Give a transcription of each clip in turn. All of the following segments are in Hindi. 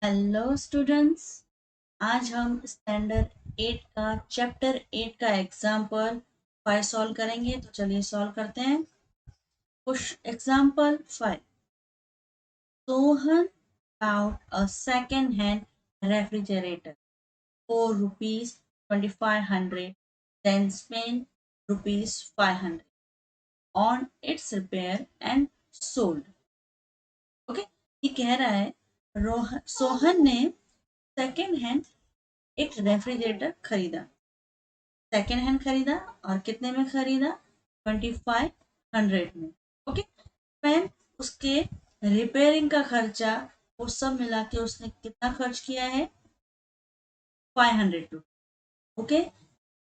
Hello students. आज हम स्टैंडर्ड 8 का चैप्टर 8 का एग्जाम्पल 5 सॉल्व करेंगे। तो चलिए सॉल्व करते हैं। Example 5। Sohan bought a second hand refrigerator for rupees 2500, then spent rupees 500 on its repair and sold. Okay, ये कह रहा है सोहन ने सेकेंड हैंड एक रेफ्रिजरेटर खरीदा। सेकेंड हैंड खरीदा और कितने में खरीदा? 2500 में। ओके, मैम उसके रिपेयरिंग का खर्चा वो सब मिला के उसने कितना खर्च किया है? 500 रुपये। ओके,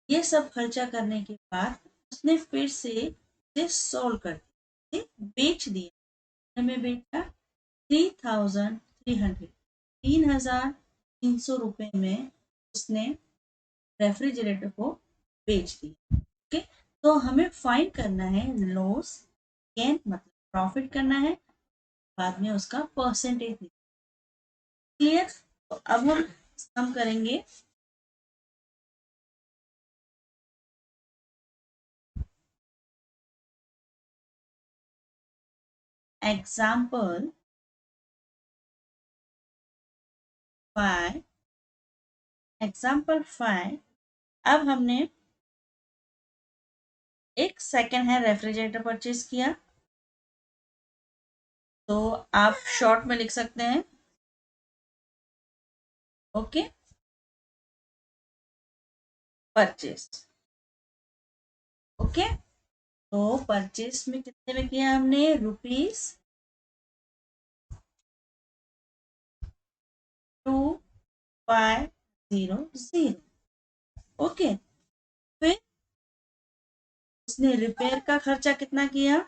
ये सब खर्चा करने के बाद उसने फिर से इसे सोल्व कर दिया, बेच दिया। में बेचा 3300, 3300 में उसने रेफ्रिजरेटर को बेच दिया। ओके, तो हमें फाइंड करना है लॉस, गेन मतलब प्रॉफिट करना है, बाद में उसका परसेंटेज। क्लियर? तो अब हम सम करेंगे। एग्जाम्पल 5। एग्जाम्पल 5। अब हमने एक सेकेंड हैंड रेफ्रिजरेटर परचेज किया, तो आप शॉर्ट में लिख सकते हैं। Okay, purchase. ओके, तो परचेज में कितने में किया हमने? रुपीज 2500। ओके, फिर उसने रिपेयर का खर्चा कितना किया?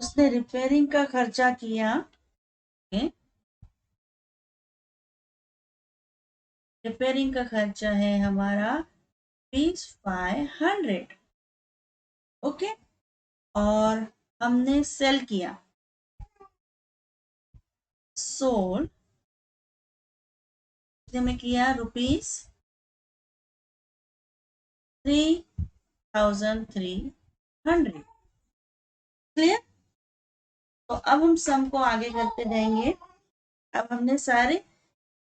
उसने रिपेयरिंग का खर्चा किया। रिपेयरिंग का खर्चा है हमारा 500। ओके, और हमने सेल किया, सोल्ड में किया रुपीज 3300। क्लियर? तो अब हम सम को आगे करते जाएंगे। अब हमने सारे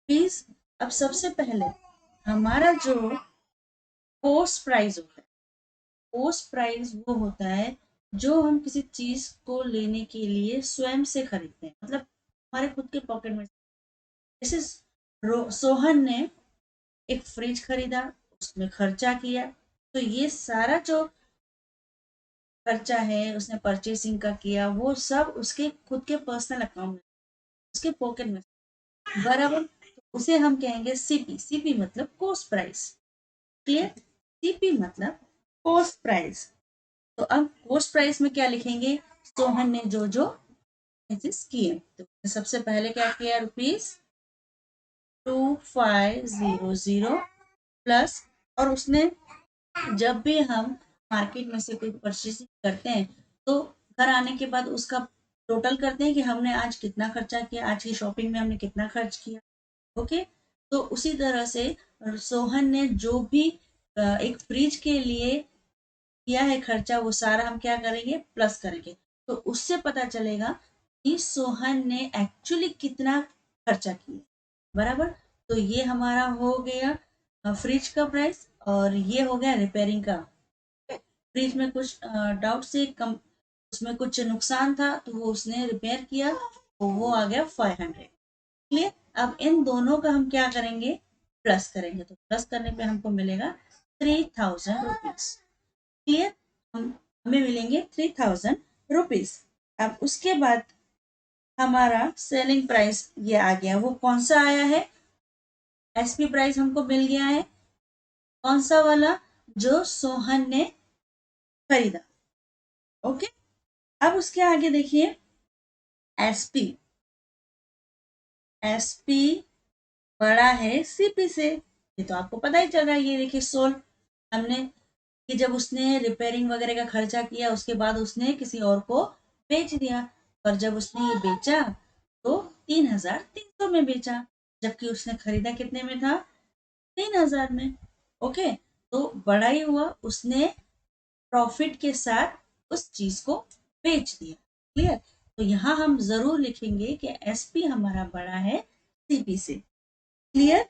फीस। अब सबसे पहले हमारा जो कोस्ट प्राइस होता है, कोस्ट प्राइस वो होता है जो हम किसी चीज को लेने के लिए स्वयं से खरीदते हैं, मतलब हमारे खुद के पॉकेट में। जैसे सोहन ने एक फ्रिज खरीदा, उसमें खर्चा किया, तो ये सारा जो खर्चा है उसने परचेसिंग का किया, वो सब उसके खुद के पर्सनल अकाउंट में, उसके पॉकेट में। बराबर, तो उसे हम कहेंगे सीपी। सीपी मतलब कोस्ट प्राइस। क्लियर? सीपी मतलब कोस्ट प्राइस। तो अब कोस्ट प्राइस में क्या लिखेंगे? सोहन ने जो जो परचेज किए, तो सबसे पहले क्या किया? रुपीज 2500 प्लस, और उसने जब भी हम मार्केट में से कोई परचेसिंग करते हैं तो घर आने के बाद उसका टोटल करते हैं कि हमने आज कितना खर्चा किया, आज की शॉपिंग में हमने कितना खर्च किया। ओके, तो उसी तरह से सोहन ने जो भी एक फ्रिज के लिए किया है खर्चा, वो सारा हम क्या करेंगे? प्लस करेंगे। तो उससे पता चलेगा कि सोहन ने एक्चुअली कितना खर्चा किया। बराबर, तो ये हमारा हो गया फ्रिज का प्राइस, और ये हो गया रिपेयरिंग का। फ्रिज में कुछ डाउट से कम, उसमें कुछ नुकसान था तो वो उसने रिपेयर किया, तो वो आ गया 500। क्लियर? अब इन दोनों का हम क्या करेंगे? प्लस करेंगे, तो प्लस करने पे हमको मिलेगा 3000 रुपीज। क्लियर? हम हमें मिलेंगे 3000 रुपीज। अब उसके बाद हमारा सेलिंग प्राइस ये आ गया। वो कौन सा आया है? एसपी प्राइस हमको मिल गया है। कौन सा वाला? जो सोहन ने खरीदा। ओके, अब उसके आगे देखिए, एसपी। एसपी बड़ा है सीपी से, ये तो आपको पता ही चल रहा है। ये देखिए, सोल हमने कि जब उसने रिपेयरिंग वगैरह का खर्चा किया उसके बाद उसने किसी और को बेच दिया, और जब उसने ये बेचा तो 3,300 में बेचा, जबकि उसने खरीदा कितने में था, 3,000 में। ओके, तो बड़ा ही हुआ, उसने प्रॉफिट के साथ उस चीज को बेच दिया। क्लियर? तो यहाँ हम जरूर लिखेंगे कि एसपी हमारा बड़ा है सीपी से। क्लियर?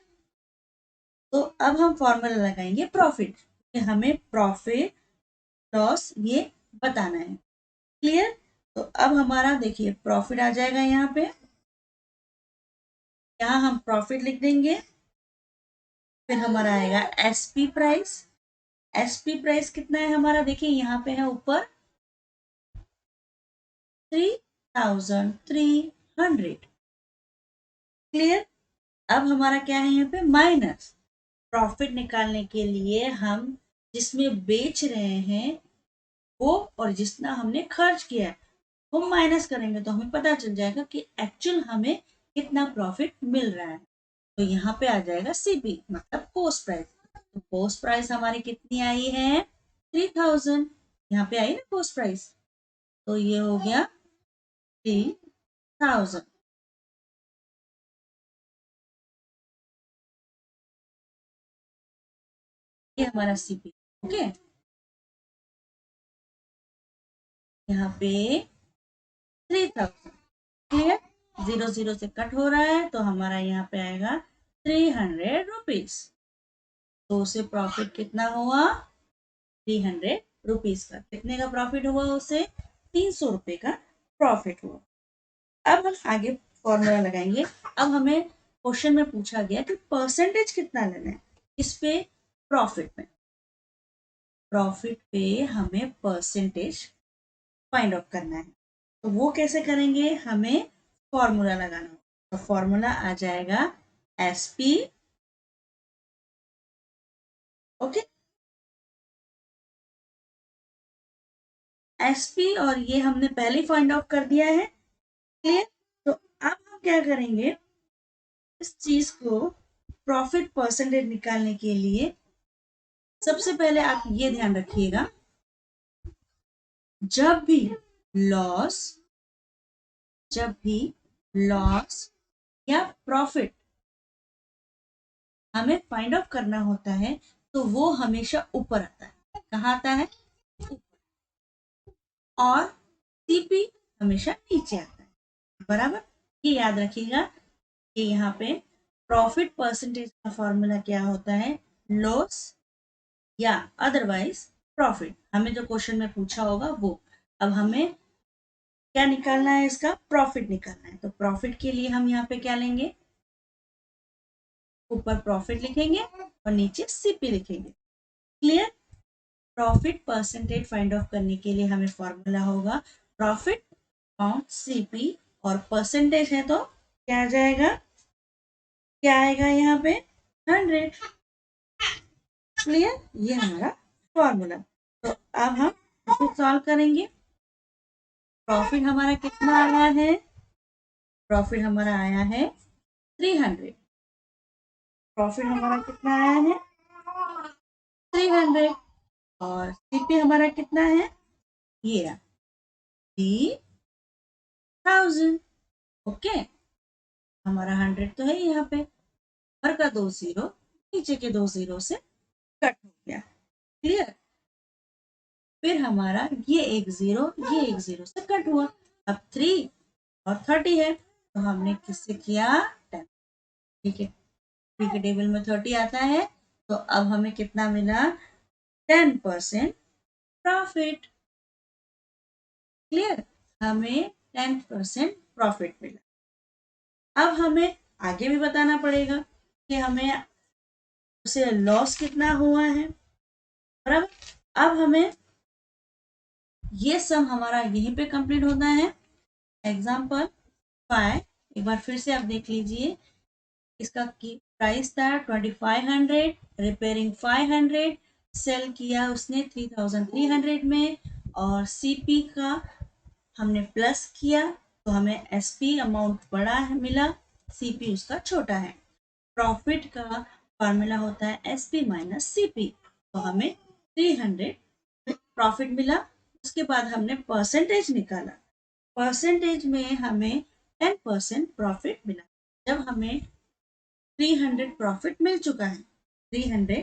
तो अब हम फॉर्मूला लगाएंगे प्रॉफिट, कि हमें प्रॉफिट लॉस ये बताना है। क्लियर? तो अब हमारा देखिए प्रॉफिट आ जाएगा यहाँ पे, यहाँ हम प्रॉफिट लिख देंगे। फिर हमारा आएगा एसपी प्राइस। एसपी प्राइस कितना है हमारा, देखिए यहाँ पे है ऊपर 3,300। क्लियर? अब हमारा क्या है यहाँ पे माइनस, प्रॉफिट निकालने के लिए हम जिसमें बेच रहे हैं वो और जितना हमने खर्च किया है वो माइनस करेंगे, तो हमें पता चल जाएगा कि एक्चुअल हमें कितना प्रॉफिट मिल रहा है। तो यहाँ पे आ जाएगा सीपी, मतलब कोस्ट प्राइस। तो कोस्ट प्राइस हमारी कितनी आई है, 3,000। यहाँ पे आई ना कोस्ट प्राइस, तो ये हो गया 3,000। ये हमारा सीपी। ओके, यहाँ पे 3,000। क्लियर? 0 0 से कट हो रहा है तो हमारा यहाँ पे आएगा 300 रुपीज। तो उसे प्रॉफिट कितना हुआ, 300 रुपीज का। कितने का प्रॉफिट हुआ उसे, 300 रुपए का प्रॉफिट हुआ। अब हम आगे फॉर्मूला लगाएंगे। अब हमें क्वेश्चन में पूछा गया कि परसेंटेज कितना लेना है इस पे, प्रॉफिट में। प्रॉफिट पे हमें परसेंटेज फाइंड आउट करना है, तो वो कैसे करेंगे, हमें फॉर्मूला लगाना। तो फॉर्मूला आ जाएगा एसपी। ओके, एसपी और ये हमने पहले फाइंड आउट कर दिया है। क्लियर? तो अब हम क्या करेंगे, इस चीज को प्रॉफिट परसेंटेज निकालने के लिए सबसे पहले आप ये ध्यान रखिएगा, जब भी लॉस जब भी लॉस या प्रॉफिट हमें फाइंड आउट करना होता है तो वो हमेशा ऊपर आता है। कहाँ आता है, और सीपी हमेशा नीचे आता है। बराबर, ये याद रखिएगा कि यहाँ पे प्रॉफिट परसेंटेज का फॉर्मूला क्या होता है, लॉस या अदरवाइज प्रॉफिट। हमें जो क्वेश्चन में पूछा होगा वो। अब हमें क्या निकालना है, इसका प्रॉफिट निकालना है। तो प्रॉफिट के लिए हम यहाँ पे क्या लेंगे, ऊपर प्रॉफिट लिखेंगे और नीचे सीपी लिखेंगे। Clear? Profit percentage find of करने के लिए हमें फॉर्मूला होगा प्रॉफिट अपॉन सीपी, और परसेंटेज है तो क्या आ जाएगा, क्या आएगा यहाँ पे, 100। क्लियर? ये हमारा फॉर्मूला। तो अब हम इसे सॉल्व करेंगे। प्रॉफिट हमारा कितना आया है, प्रॉफिट हमारा आया है 300। प्रॉफिट हमारा कितना आया है, 300। और सीपी हमारा कितना है, ये रहा 3,000। ओके, हमारा 100 तो है यहाँ पे, ऊपर का 2 जीरो नीचे के 2 जीरो से कट हो गया। क्लियर? फिर हमारा ये एक जीरो से कट हुआ। अब 3 और 30 है तो हमने किससे किया, 10। ठीक है, ठीक है, टेबल में 30 आता है तो अब हमें कितना मिला, 10% प्रॉफिट। क्लियर? हमें 10% प्रॉफिट मिला। अब हमें आगे भी बताना पड़ेगा कि हमें उसे लॉस कितना हुआ है। बराबर, अब हमें ये सम हमारा यहीं पे कंप्लीट होना है। एग्जाम्पल 5, एक बार फिर से आप देख लीजिए। इसका की प्राइस था 2500, रिपेयरिंग 500, सेल किया उसने 3300 में, और सीपी का हमने प्लस किया तो हमें एसपी अमाउंट बड़ा है मिला, सीपी उसका छोटा है। प्रॉफिट का फॉर्मूला होता है एसपी माइनस सीपी, तो हमें 300 प्रॉफिट मिला। उसके बाद हमने परसेंटेज निकाला, परसेंटेज में हमें 10% प्रॉफिट मिला। जब हमें 300 प्रॉफिट मिल चुका है, 300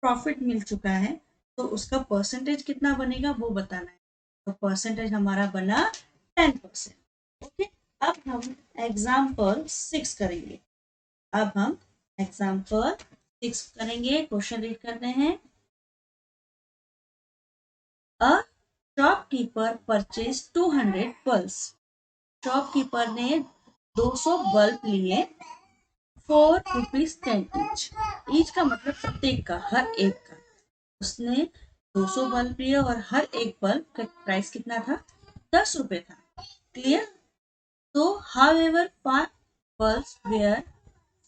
प्रॉफिट मिल चुका है, तो उसका परसेंटेज कितना बनेगा वो बताना है। तो परसेंटेज हमारा बना 10%। ओके, अब हम एग्जाम्पल 6 करेंगे। अब हम एग्जाम्पल 6 करेंगे। क्वेश्चन रीड करते हैं। A shopkeeper purchase 200 bulbs. Shopkeeper ने 200 बल्ब लिए, 4 रुपीज 10 ईच का मतलब प्रत्येक का, हर एक का। उसने 200 बल्ब लिए और हर एक बल्ब का प्राइस कितना था? 10 रुपए था। क्लियर? तो however 5 bulb were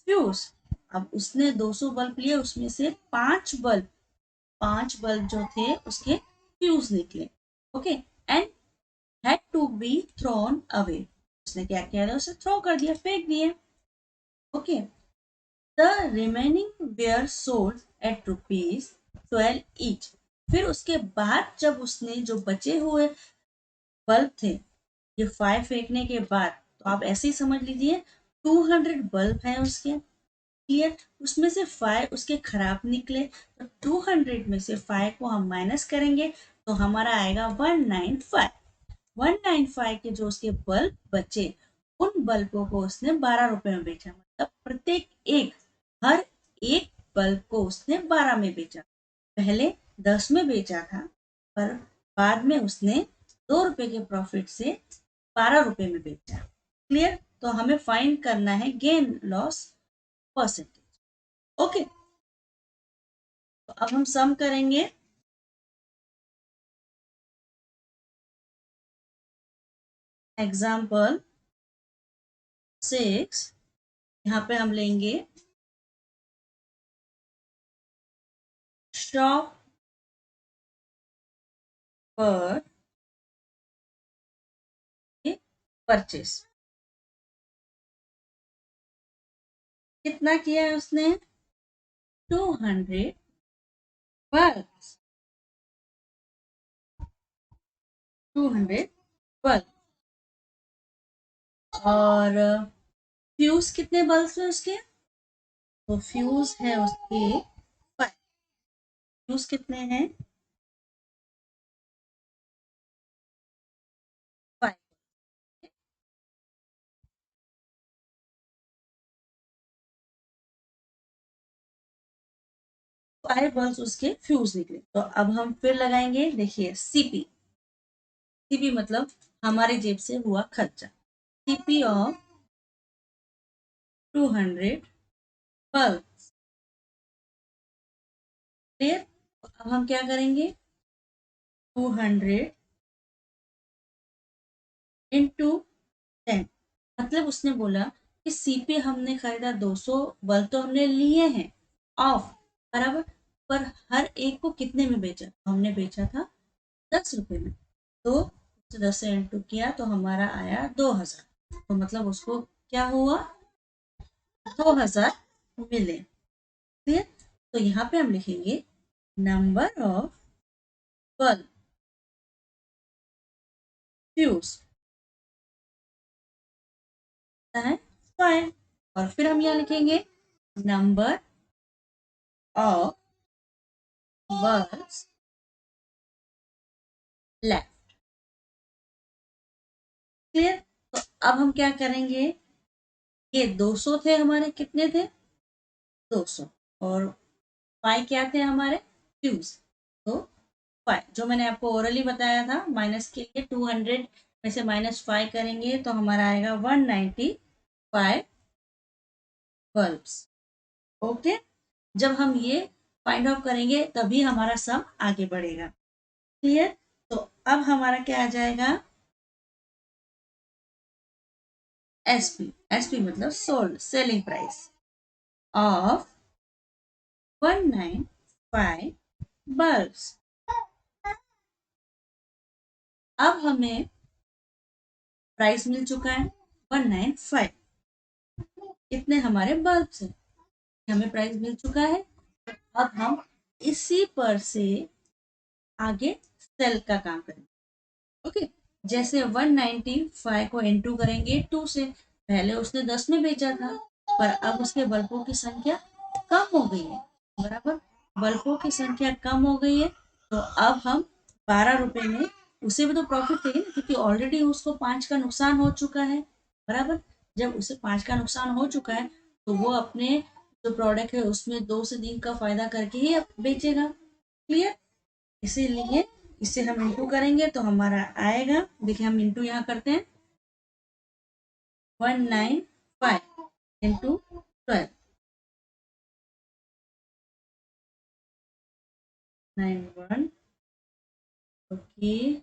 fuse. अब उसने 200 बल्ब लिए, उसमें से 5 बल्ब जो थे उसके फ्यूज निकले। Okay, and had to be thrown away. उसने क्या किया था? उसे थ्रो कर दिया, फेंक दिए। Okay, the remaining were sold at rupees 12 each. फिर उसके बाद जब उसने जो बचे हुए बल्ब थे, ये 5 फेंकने के बाद, तो आप ऐसे ही समझ लीजिए 200 बल्ब हैं उसके। क्लियर? उसमें से 5 उसके खराब निकले, तो 200 में से 5 को हम माइनस करेंगे तो हमारा आएगा 195। 195 के जो उसके बल्ब बचे, उन बल्बों को उसने 12 रुपए में बेचा। मतलब प्रत्येक एक, हर एक बल्ब को उसने 12 में बेचा। पहले 10 में बेचा था, पर बाद में उसने 2 रुपए के प्रॉफिट से 12 रुपए में बेचा। क्लियर? तो हमें फाइंड करना है गेन लॉस परसेंटेज। ओके, तो अब हम सम करेंगे। एग्जाम्पल 6, यहाँ पे हम लेंगे शॉप पर परचेस। कितना किया है उसने? 200 बल्ब। 200 बल्ब। और फ्यूज कितने बल्ब है उसके? तो फ्यूज है उसके 5। फ्यूज कितने हैं? 5। 5 बल्ब उसके फ्यूज निकले। तो अब हम फिर लगाएंगे। देखिए, सीपी। सीपी मतलब हमारे जेब से हुआ खर्चा। CP of 200 bulb. क्लियर? अब हम क्या करेंगे? 200 इंटू 10। मतलब उसने बोला कि सीपी हमने खरीदा 200 बल्ब, तो हमने लिए हैं ऑफ, बराबर, पर हर एक को कितने में बेचा? हमने बेचा था 10 रुपए में। तो 10 से इंटू किया तो हमारा आया 2000। तो मतलब उसको क्या हुआ? 2000 मिले। क्लियर? तो यहाँ पे हम लिखेंगे नंबर ऑफ बल्ब फ्यूज है 5। और फिर हम यहाँ लिखेंगे number of bulbs left. Clear? तो अब हम क्या करेंगे? ये 200 थे हमारे, कितने थे? 200। और 5 क्या थे हमारे? फ्यूज। तो 5 जो मैंने आपको ओरली बताया था माइनस के लिए, 200 में से -5 करेंगे तो हमारा आएगा 195 बल्ब्स। ओके, जब हम ये फाइंड आउट करेंगे तभी हमारा सम आगे बढ़ेगा। क्लियर? तो अब हमारा क्या आ जाएगा? एसपी। एसपी मतलब sold, selling price of 195 bulbs. अब हमें प्राइस मिल चुका है 195। इतने हमारे बल्ब्स हैं, हमें प्राइस मिल चुका है। अब हम इसी पर से आगे सेल का काम करेंगे। ओके, जैसे 195 को इनटू करेंगे 2 से। पहले उसने 10 में बेचा था, पर अब उसके बल्बों की संख्या कम हो गई है, बराबर। बल्बों की संख्या कम हो गई है, तो अब हम 12 रुपए में, उसे भी तो प्रॉफिट चाहिए ना, क्योंकि ऑलरेडी उसको 5 का नुकसान हो चुका है, बराबर। जब उसे 5 का नुकसान हो चुका है, तो वो अपने जो प्रोडक्ट है उसमें 2 से 3 का फायदा करके ही अब बेचेगा। क्लियर? इसीलिए इसे हम इंटू करेंगे तो हमारा आएगा, देखिए हम इंटू यहाँ करते हैं, 195 इंटू 12, 91। ओके,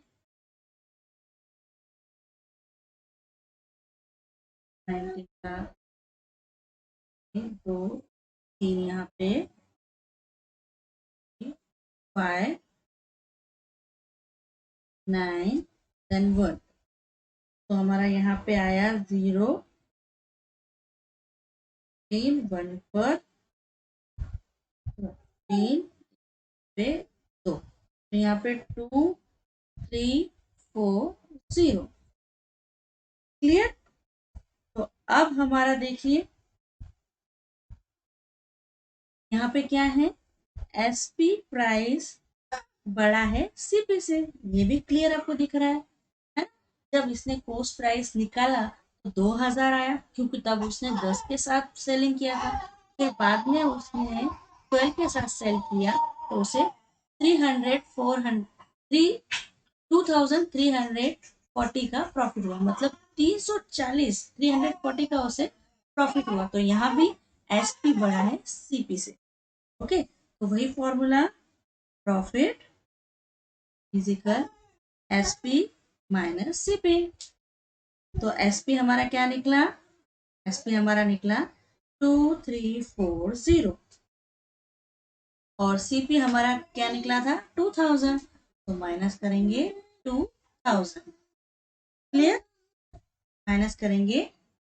90 का 2 3 यहाँ पे 5 9 देन 1, तो हमारा यहाँ पे आया 0 3 1 पर 3 पे 2, तो यहाँ पे 2 3 4 0। क्लियर? तो अब हमारा देखिए यहाँ पे क्या है, एसपी प्राइस बड़ा है सीपी से, ये भी क्लियर आपको दिख रहा है? जब इसने कोस्ट प्राइस निकाला तो 2000 आया, क्योंकि तब उसने 10 के साथ सेलिंग किया था। फिर बाद में उसने 12 के साथ सेल किया, तो उसे 300 400 2340 का प्रॉफिट हुआ, मतलब 340 340 का उसे प्रॉफिट हुआ। तो यहाँ भी एसपी बड़ा है सीपी से। ओके, तो वही formula, profit is equal SP minus CP. तो एसपी हमारा क्या निकला, एसपी हमारा निकला 2340, और सीपी हमारा क्या निकला था 2000, तो माइनस करेंगे 2000। क्लियर? माइनस करेंगे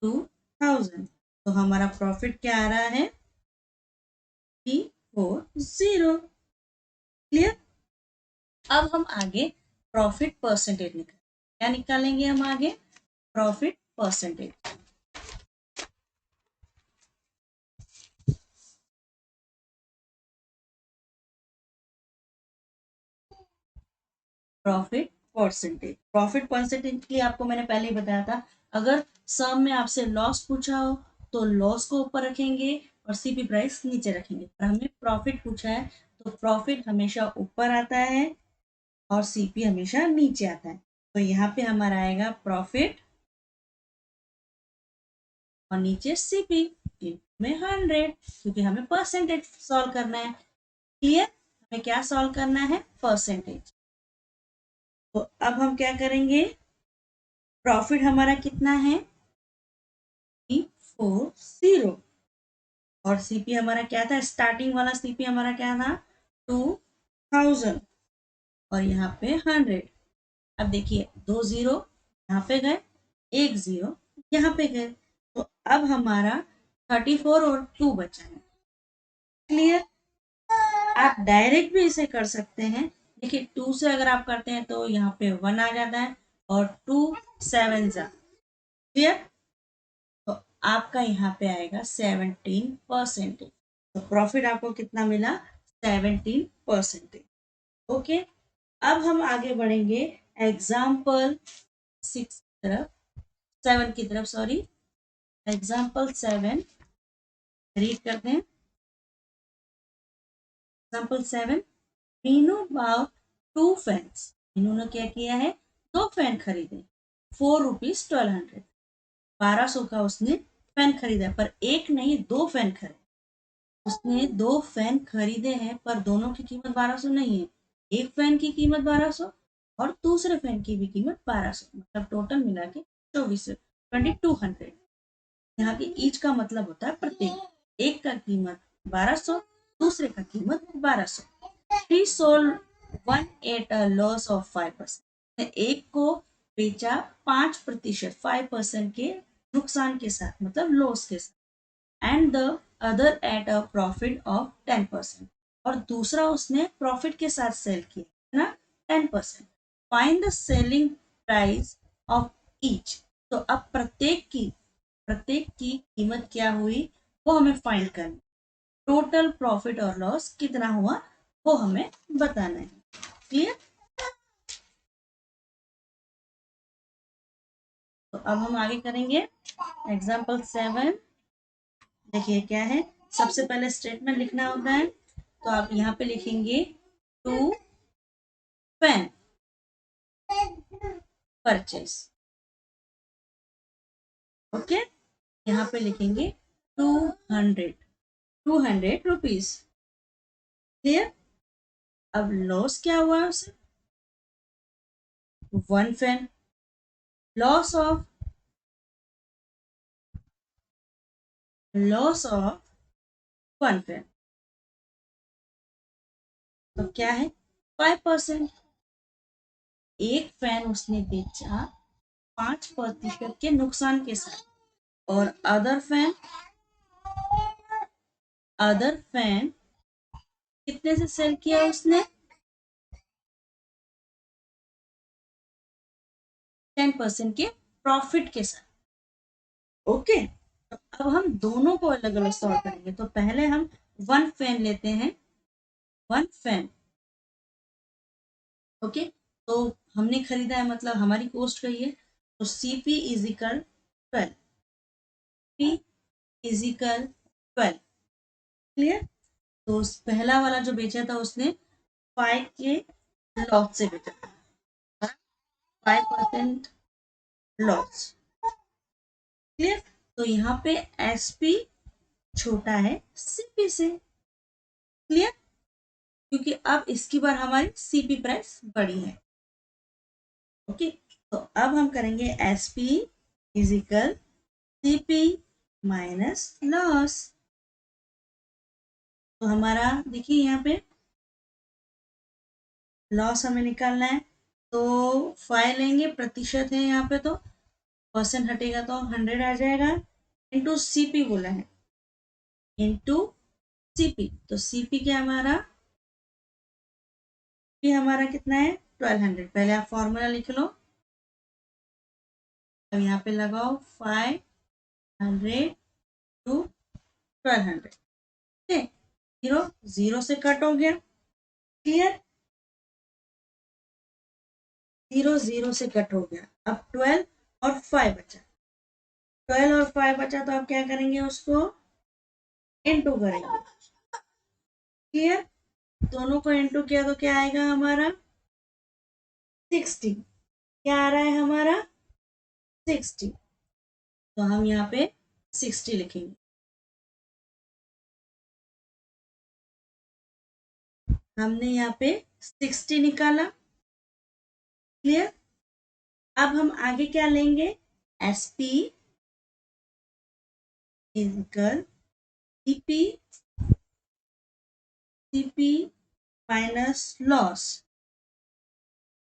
2000, तो हमारा प्रॉफिट क्या आ रहा है 340। क्लियर? अब हम आगे प्रॉफिट परसेंटेज निकाल, क्या निकालेंगे हम आगे, प्रॉफिट परसेंटेज। प्रॉफिट परसेंटेज के लिए आपको मैंने पहले ही बताया था, अगर सम में आपसे लॉस पूछा हो तो लॉस को ऊपर रखेंगे और सीपी प्राइस नीचे रखेंगे, पर हमें प्रॉफिट पूछा है तो प्रॉफिट हमेशा ऊपर आता है और सीपी हमेशा नीचे आता है। तो यहाँ पे हमारा आएगा प्रॉफिट और नीचे सीपी में 100, क्योंकि हमें परसेंटेज सॉल्व करना है। क्लियर? हमें क्या सॉल्व करना है, परसेंटेज। तो अब हम क्या करेंगे, प्रॉफिट हमारा कितना है 340, और सीपी हमारा क्या था, स्टार्टिंग वाला सीपी हमारा क्या था 2000, और यहाँ पे 100। अब देखिए 2 जीरो यहाँ पे गए, 1 जीरो यहाँ पे गए, तो अब हमारा 34 और 2 बचा है। क्लियर? आप डायरेक्ट भी इसे कर सकते हैं। देखिए 2 से अगर आप करते हैं तो यहाँ पे 1 आ जाता है, और 2 7 जा। क्लियर? तो आपका यहाँ पे आएगा 17%। तो प्रॉफिट आपको कितना मिला, 17%। ओके, अब हम आगे बढ़ेंगे एग्जाम्पल 6 की तरफ, 7 की तरफ, सॉरी। एग्जाम्पल 7 रीड करते हैं। Example 7, Meenu bought 2 fans. Meenu ने क्या किया है, 2 फैन खरीदे, 4 रुपीज 1200, 1200 का उसने फैन खरीदा, पर एक नहीं 2 फैन खरीदे। उसने 2 फैन खरीदे हैं, पर दोनों की कीमत 1200 नहीं है। एक फैन की कीमत 1200 और दूसरे फैन की भी कीमत 1200, मतलब टोटल मिला के 2200। यहाँ की ईच का मतलब होता है प्रत्येक, एक का कीमत 1200, दूसरे का कीमत 1200। ही sold one at a loss of 5%। एक को बेचा 5%, 5% के नुकसान के साथ, मतलब लॉस के साथ, and the other at a profit of 10%, और दूसरा उसने प्रॉफिट के साथ सेल किया। ना 10%। Find the selling price of each. तो अब प्रत्येक की कीमत क्या हुई वो हमें फाइंड करनी। टोटल प्रॉफिट और लॉस कितना हुआ वो हमें बताना है। क्लियर? तो अब हम आगे करेंगे एग्जाम्पल 7। देखिए क्या है, सबसे पहले स्टेटमेंट लिखना होता है, तो आप यहाँ पे लिखेंगे टू पेन परचेस। ओके, यहाँ पे लिखेंगे 200 रुपीज। क्लियर? अब लॉस क्या हुआ उसे, 1 पेन, लॉस ऑफ 1 पेन, तो क्या है 5%। एक फैन उसने बेचा 5% के नुकसान के साथ, और अदर फैन कितने से सेल किया उसने, 10% के प्रॉफिट के साथ। ओके, तो अब हम दोनों को अलग अलग सॉल्व करेंगे। तो पहले हम 1 फैन लेते हैं, 1 फैन। ओके, तो हमने खरीदा है मतलब हमारी कॉस्ट गई है, तो CP is equal 12, P is equal 12। Clear? तो पहला वाला जो बेचा था उसने 5 के लॉस से बेचा था, 5% लॉस। क्लियर? तो यहाँ पे एसपी छोटा है सीपी से। क्लियर? क्योंकि अब इसकी बार हमारी सीपी प्राइस बड़ी है। ओके, तो अब हम करेंगे SP is equal CP minus loss. तो हमारा देखिए यहाँ पे लॉस हमें निकालना है, तो 5 लेंगे, प्रतिशत है यहाँ पे, तो परसेंट हटेगा तो 100 आ जाएगा, इंटू सीपी बोला है, इंटू सीपी। तो सीपी क्या हमारा, पी हमारा कितना है 1200। पहले आप फॉर्मूला लिख लो, अब यहाँ पे लगाओ 500 टू 1200। ठीक है, जीरो जीरो से कट हो गया। क्लियर? जीरो जीरो से कट हो गया। अब 12 और 5 बचा, 12 और 5 बचा, तो आप क्या करेंगे, उसको इनटू करेंगे। क्लियर? दोनों को इनटू किया तो क्या आएगा हमारा 60। क्या आ रहा है हमारा 60, तो हम यहाँ पे 60 लिखेंगे। हमने यहाँ पे 60 निकाला। क्लियर? अब हम आगे क्या लेंगे, SP equal CP, CP minus loss.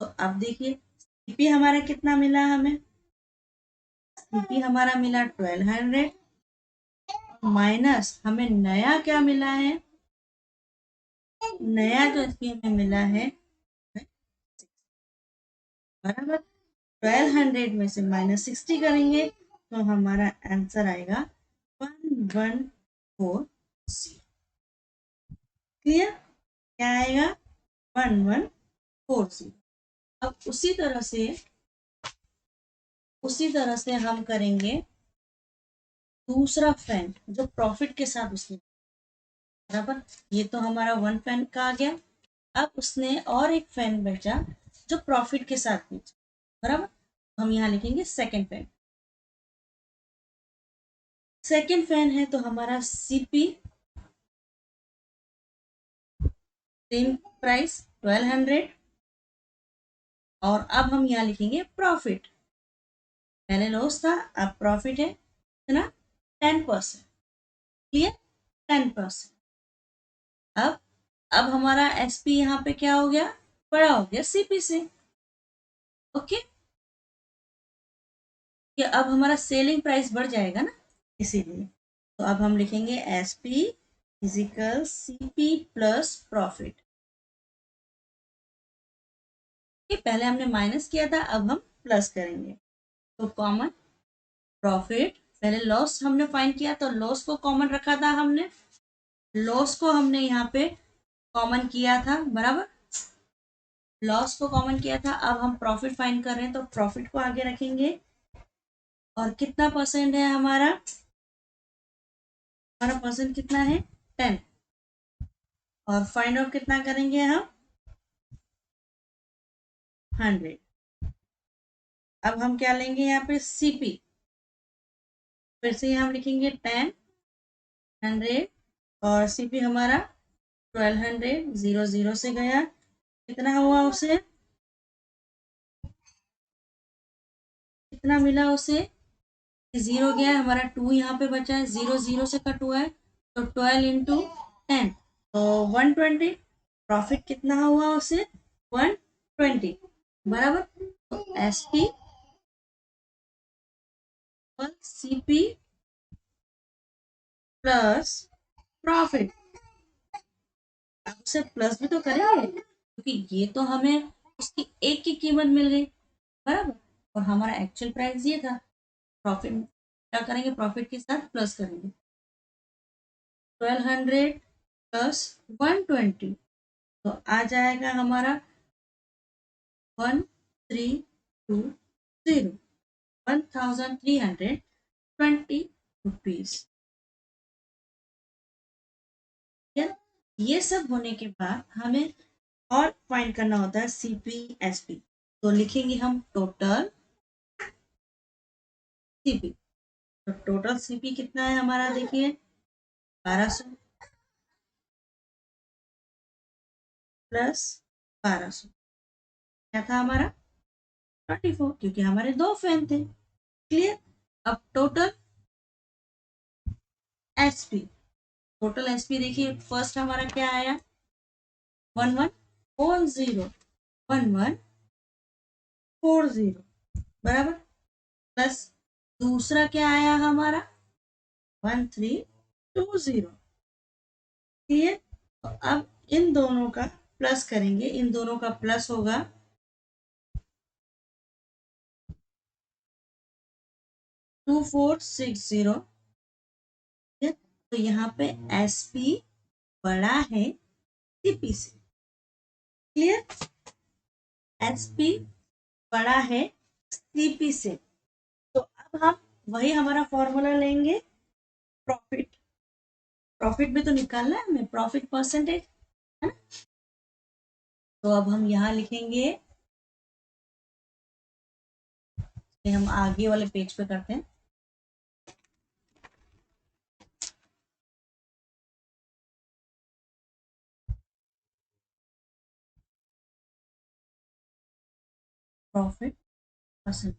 तो अब देखिए सीपी हमारा कितना मिला हमें, सीपी हमारा मिला 1200, माइनस हमें नया क्या मिला है, नया जो इसमें हमें मिला है बराबर, 1200 में से माइनस 60 करेंगे तो हमारा आंसर आएगा 1140। क्लियर? क्या आएगा 1140। अब उसी तरह से हम करेंगे दूसरा फैन जो प्रॉफिट के साथ उसने, बराबर, ये तो हमारा 1 फैन का आ गया। अब उसने और एक फैन बेचा जो प्रॉफिट के साथ बेचा, बराबर, हम यहाँ लिखेंगे सेकंड फैन। सेकंड फैन है तो हमारा सीपी सेम प्राइस 1200, और अब हम यहाँ लिखेंगे प्रॉफिट। पहले लॉस था, अब प्रॉफिट है कितना 10%। क्लियर? 10%। अब हमारा एसपी यहाँ पे क्या हो गया, बड़ा हो गया सीपी से। ओके, कि अब हमारा सेलिंग प्राइस बढ़ जाएगा ना, इसीलिए। तो अब हम लिखेंगे SP is equal CP plus profit. पहले हमने माइनस किया था, अब हम प्लस करेंगे। तो कॉमन प्रॉफिट, पहले लॉस हमने फाइंड किया तो लॉस को कॉमन रखा था हमने, लॉस को हमने यहाँ पे कॉमन किया था, बराबर, लॉस को कॉमन किया था। अब हम प्रॉफिट फाइंड कर रहे हैं तो प्रॉफिट को आगे रखेंगे। और कितना परसेंट है हमारा परसेंट कितना है 10। और फाइंड आउट कितना करेंगे हम 100। अब हम क्या लेंगे यहाँ पे सीपी, फिर से हम लिखेंगे 10 100 और सीपी हमारा 1200, 0 0 से गया, कितना हुआ उसे, कितना मिला उसे, 0 गया हमारा, 2 यहाँ पे बचा है, 0 0 से कट हुआ है तो 12 इंटू 10 तो 120। प्रॉफिट कितना हुआ उसे 120, बराबर। तो S P CP plus profit, अब उसे प्लस भी तो करेंगे क्योंकि ये तो हमें उसकी एक की कीमत मिल गई, बराबर, और हमारा एक्चुअल प्राइस ये था। प्रॉफिट क्या करेंगे, प्रॉफिट के साथ प्लस करेंगे, 1200 प्लस 120 तो आ जाएगा हमारा 1320, 1320 रुपीज। ये सब होने के बाद हमें और फाइंड करना होता है सीपीएसपी। तो लिखेंगे हम टोटल सीपी। तो टोटल सीपी कितना है हमारा, देखिए 1200 प्लस 1200 क्या था हमारा 24, क्योंकि हमारे 2 फैन थे। क्लियर। अब टोटल एसपी, टोटल एसपी देखिए, फर्स्ट हमारा क्या आया 1140, 1140, बराबर, प्लस दूसरा क्या आया हमारा 1320। क्लियर। तो अब इन दोनों का प्लस करेंगे, इन दोनों का प्लस होगा 2460। तो यहाँ पे एसपी बड़ा है सीपी से। क्लियर। एसपी बड़ा है सीपी से, तो अब हम वही हमारा फॉर्मूला लेंगे, प्रॉफिट, प्रॉफिट भी तो निकालना है हमें, प्रॉफिट परसेंटेज है ना। तो अब हम यहाँ लिखेंगे, हम आगे वाले पेज पे करते हैं, प्रॉफिट परसेंटेज।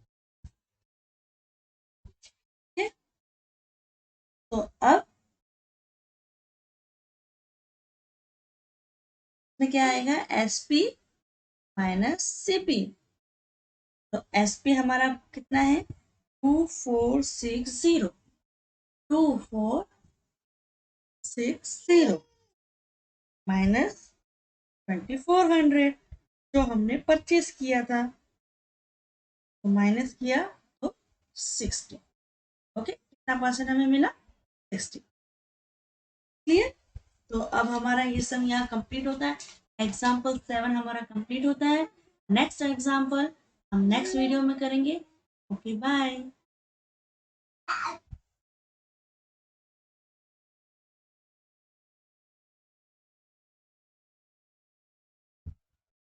तो अब में क्या आएगा एसपी माइनस सीपी। तो एसपी हमारा कितना है 2460, 2460 माइनस 2400 जो हमने परचेस किया था, तो माइनस किया तो 60। ओके, कितना परसेंट हमें मिला 60। क्लियर। तो अब हमारा ये सब यहाँ कंप्लीट होता है, एग्जाम्पल 7 हमारा कंप्लीट होता है। नेक्स्ट एग्जाम्पल हम नेक्स्ट वीडियो में करेंगे। Okay bye.